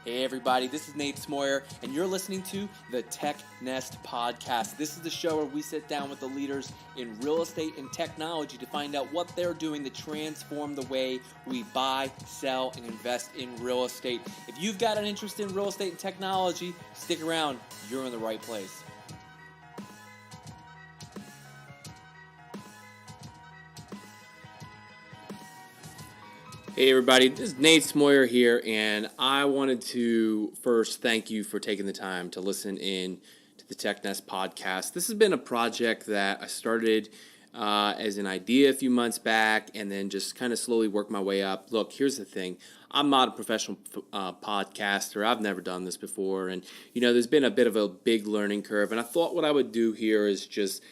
Hey everybody, this is Nate Smoyer, and you're listening to the Tech Nest Podcast. This is the show where we sit down with the leaders in real estate and technology to find out what they're doing to transform the way we buy, sell, and invest in real estate. If you've got an interest in real estate and technology, stick around. You're in the right place. Hey everybody, this is Nate Smoyer here, and I wanted to first thank you for taking the time to listen in to the Tech Nest Podcast. This has been a project that I started as an idea a few months back and then just kind of slowly worked my way up. Look, here's the thing. I'm not a professional podcaster. I've never done this before, and there's been a bit of a big learning curve, and I thought what I would do here is just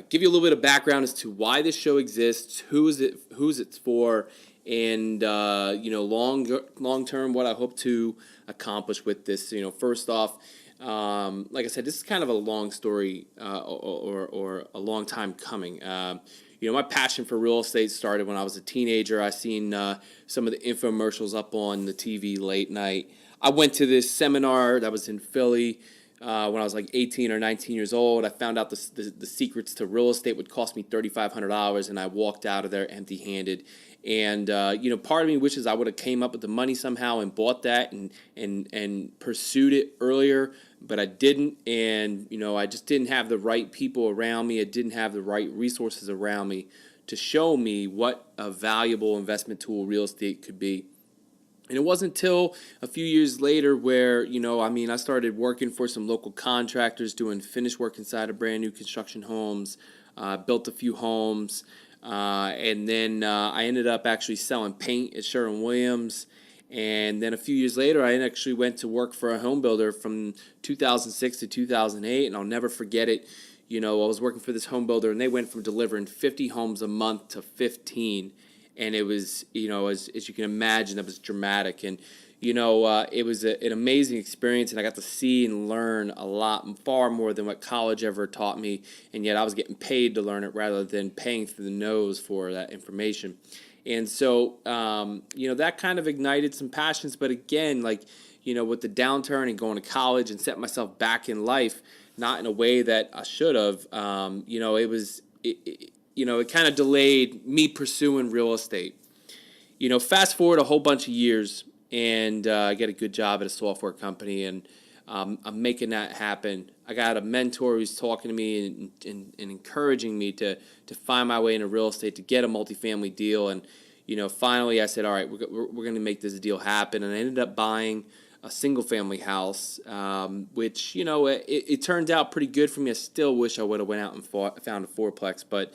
give you a little bit of background as to why this show exists, who's it's for, and long term what I hope to accomplish with this. First off, like I said, this is kind of a long story or a long time coming. My passion for real estate started when I was a teenager. I seen some of the infomercials up on the TV late night. I went to this seminar that was in Philly when I was like 18 or 19 years old. I found out the secrets to real estate would cost me $3,500, and I walked out of there empty-handed. And part of me wishes I would have came up with the money somehow and bought that and pursued it earlier, but I didn't. And I just didn't have the right people around me. I didn't have the right resources around me to show me what a valuable investment tool real estate could be. And it wasn't until a few years later where, I started working for some local contractors doing finished work inside of brand new construction homes, built a few homes, and then I ended up actually selling paint at Sherwin-Williams. And then a few years later, I actually went to work for a home builder from 2006 to 2008, and I'll never forget it. I was working for this home builder, and they went from delivering 50 homes a month to 15. And it was, as you can imagine, that was dramatic. And, it was an amazing experience, and I got to see and learn a lot, far more than what college ever taught me. And yet I was getting paid to learn it rather than paying through the nose for that information. And so, that kind of ignited some passions. But again, with the downturn and going to college and setting myself back in life, not in a way that I should have, it kind of delayed me pursuing real estate. Fast forward a whole bunch of years, and I get a good job at a software company, and I'm making that happen. I got a mentor who's talking to me and encouraging me to find my way into real estate, to get a multifamily deal. And, finally I said, all right, we're going to make this deal happen. And I ended up buying a single-family house, which, it turned out pretty good for me. I still wish I would have went out and found a fourplex, but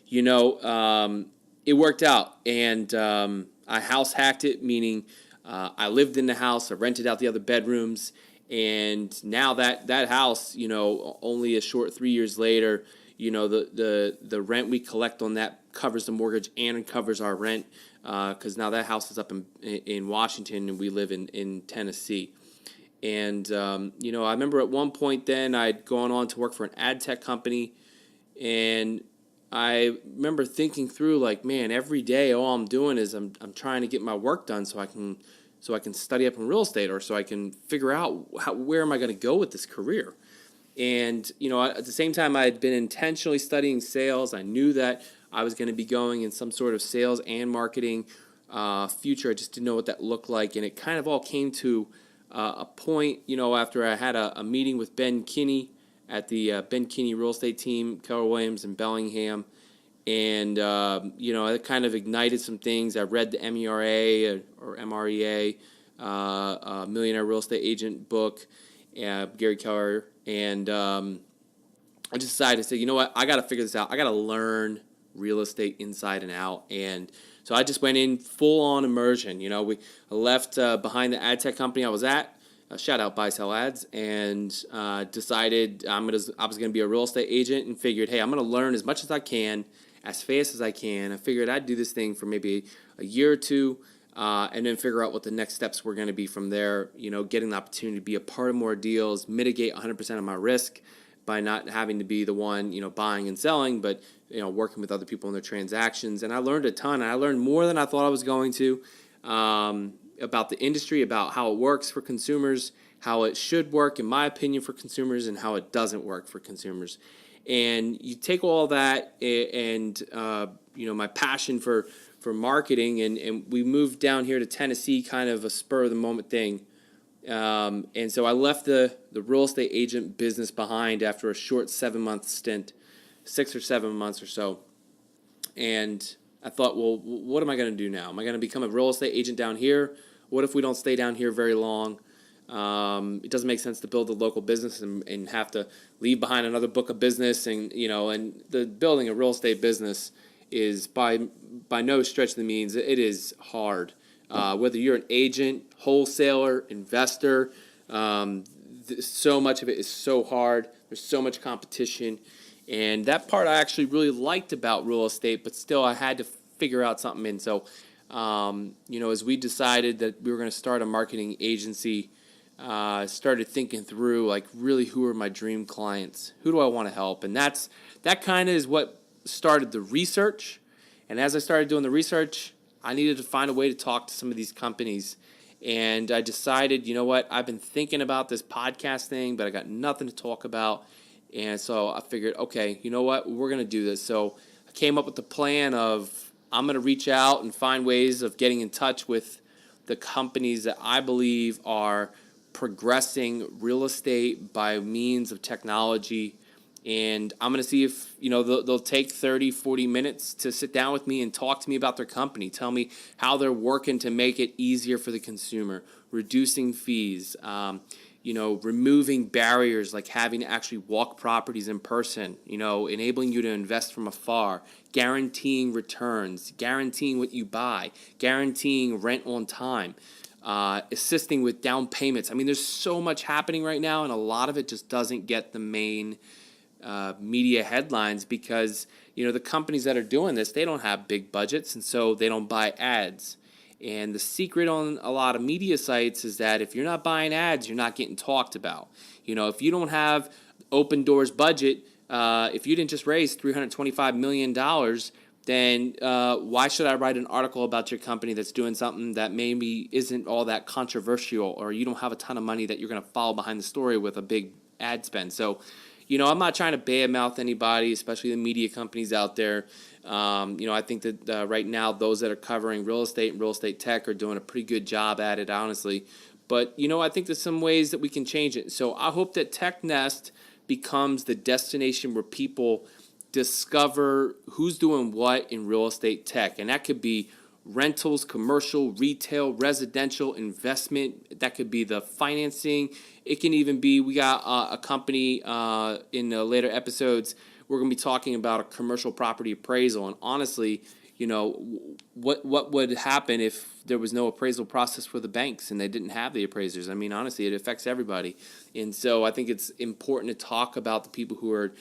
it worked out, and I house hacked it, meaning I lived in the house, I rented out the other bedrooms, and now that house, only a short 3 years later, the rent we collect on that covers the mortgage and covers our rent, because now that house is up in Washington, and we live in Tennessee. And, I remember at one point then I'd gone on to work for an ad tech company, and I remember thinking through, man, every day all I'm doing is I'm trying to get my work done so I can study up in real estate, or so I can figure out where am I going to go with this career. And at the same time, I had been intentionally studying sales. I knew that I was going to be going in some sort of sales and marketing future. I just didn't know what that looked like, and it kind of all came to a point, after I had a meeting with Ben Kinney at the Ben Kinney real estate team, Keller Williams in Bellingham. And, it kind of ignited some things. I read the MERA or MREA, Millionaire Real Estate Agent book, Gary Keller. And I just decided to say, you know what, I got to figure this out. I got to learn real estate inside and out. And so I just went in full-on immersion. I left behind the ad tech company I was at. Shout out Buy Sell Ads, and decided I was going to be a real estate agent, and figured, hey, I'm going to learn as much as I can, as fast as I can. I figured I'd do this thing for maybe a year or two, and then figure out what the next steps were going to be from there. Getting the opportunity to be a part of more deals, mitigate 100% of my risk by not having to be the one, buying and selling, but working with other people in their transactions. And I learned a ton. I learned more than I thought I was going to. about the industry, about how it works for consumers, how it should work, in my opinion, for consumers, and how it doesn't work for consumers. And you take all that and my passion for marketing, and we moved down here to Tennessee, kind of a spur of the moment thing. And so I left the real estate agent business behind after a short 7-month stint, 6 or 7 months or so. And I thought, well, what am I going to do now? Am I going to become a real estate agent down here? What if we don't stay down here very long? It doesn't make sense to build a local business and have to leave behind another book of business. And the building a real estate business is by no stretch of the means, it is hard. Whether you're an agent, wholesaler, investor, so much of it is so hard. There's so much competition. And that part I actually really liked about real estate, but still I had to figure out something. And so, as we decided that we were going to start a marketing agency, I started thinking through, like, really, who are my dream clients? Who do I want to help? And that kind of is what started the research. And as I started doing the research, I needed to find a way to talk to some of these companies. And I decided, you know what, I've been thinking about this podcast thing, but I got nothing to talk about. And so I figured, okay, you know what, we're going to do this. So I came up with the plan of I'm going to reach out and find ways of getting in touch with the companies that I believe are progressing real estate by means of technology. And I'm going to see if, they'll take 30, 40 minutes to sit down with me and talk to me about their company, tell me how they're working to make it easier for the consumer, reducing fees, removing barriers like having to actually walk properties in person, enabling you to invest from afar, guaranteeing returns, guaranteeing what you buy, guaranteeing rent on time, assisting with down payments. I mean, there's so much happening right now, and a lot of it just doesn't get the main media headlines because, the companies that are doing this, they don't have big budgets, and so they don't buy ads. And the secret on a lot of media sites is that if you're not buying ads, you're not getting talked about. If you don't have Open Doors budget, if you didn't just raise $325 million, then why should I write an article about your company that's doing something that maybe isn't all that controversial, or you don't have a ton of money that you're going to follow behind the story with a big ad spend? So, I'm not trying to badmouth anybody, especially the media companies out there. I think that right now those that are covering real estate and real estate tech are doing a pretty good job at it, honestly. But, I think there's some ways that we can change it. So I hope that TechNest becomes the destination where people discover who's doing what in real estate tech. And that could be rentals, commercial, retail, residential, investment. That could be the financing. It can even be, we got a company in the later episodes, we're going to be talking about a commercial property appraisal. And honestly, what would happen if there was no appraisal process for the banks and they didn't have the appraisers? I mean, honestly, it affects everybody. And so I think it's important to talk about the people who are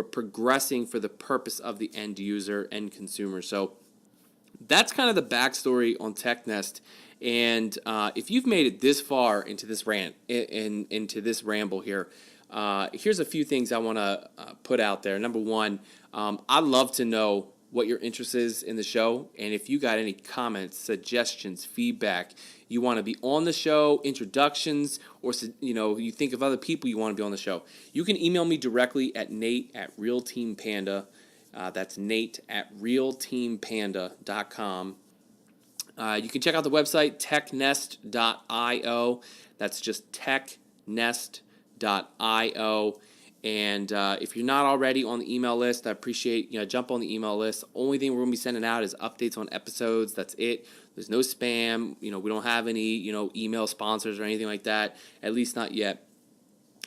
progressing for the purpose of the end user, end consumer. So that's kind of the backstory on TechNest. And if you've made it this far into this rant, into this ramble here, here's a few things I want to put out there. Number one, I'd love to know what your interest is in the show. And if you got any comments, suggestions, feedback, you want to be on the show, introductions, or you think of other people you want to be on the show, you can email me directly at Nate@RealTeamPanda. That's Nate@RealTeamPanda.com. You can check out the website, technest.io. That's just technest.io. And if you're not already on the email list, I appreciate, jump on the email list. The only thing we're going to be sending out is updates on episodes. That's it. There's no spam. We don't have any, email sponsors or anything like that, at least not yet.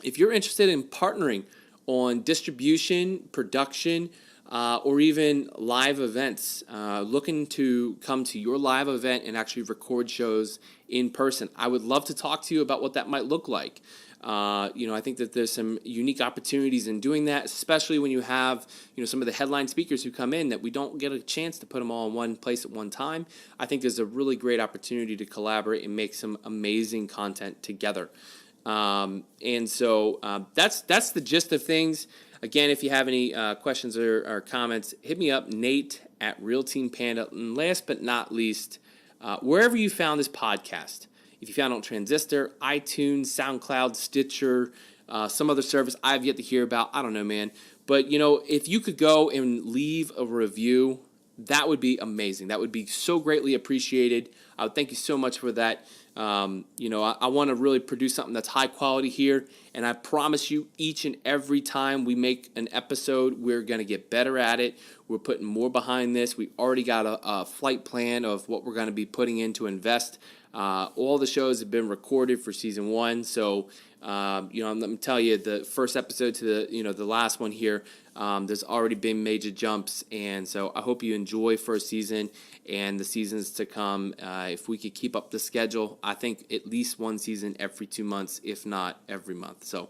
If you're interested in partnering on distribution, production, or even live events, looking to come to your live event and actually record shows in person, I would love to talk to you about what that might look like. I think that there's some unique opportunities in doing that, especially when you have, some of the headline speakers who come in that we don't get a chance to put them all in one place at one time. I think there's a really great opportunity to collaborate and make some amazing content together. And so that's the gist of things. Again, if you have any questions or comments, hit me up, Nate@RealTeamPanda. And last but not least, wherever you found this podcast. If you found it on Transistor, iTunes, SoundCloud, Stitcher, some other service I've yet to hear about, I don't know, man. But, if you could go and leave a review, that would be amazing. That would be so greatly appreciated. I would thank you so much for that. I want to really produce something that's high quality here, and I promise you, each and every time we make an episode, we're going to get better at it. We're putting more behind this. We already got a flight plan of what we're going to be putting in to invest. All the shows have been recorded for season 1, so let me tell you, the first episode to the last one here, there's already been major jumps, and so I hope you enjoy first season and the seasons to come. If we could keep up the schedule, I think at least one season every 2 months, if not every month. So,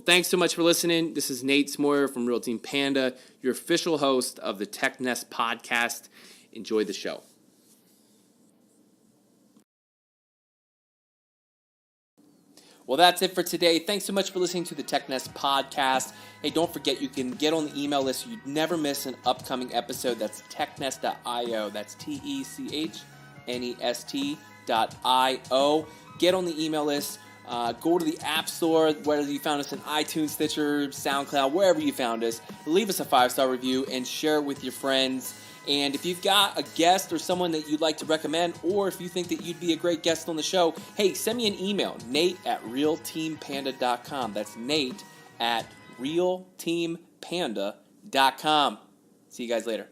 thanks so much for listening. This is Nate Smoyer from Real Team Panda, your official host of the TechNest podcast. Enjoy the show. Well, that's it for today. Thanks so much for listening to the TechNest podcast. Hey, don't forget you can get on the email list so you'd never miss an upcoming episode. That's technest.io. That's TECHNEST.io. Get on the email list. Go to the App Store, whether you found us in iTunes, Stitcher, SoundCloud, wherever you found us. Leave us a 5-star review and share it with your friends. And if you've got a guest or someone that you'd like to recommend, or if you think that you'd be a great guest on the show, hey, send me an email, nate@realteampanda.com. That's nate@realteampanda.com. See you guys later.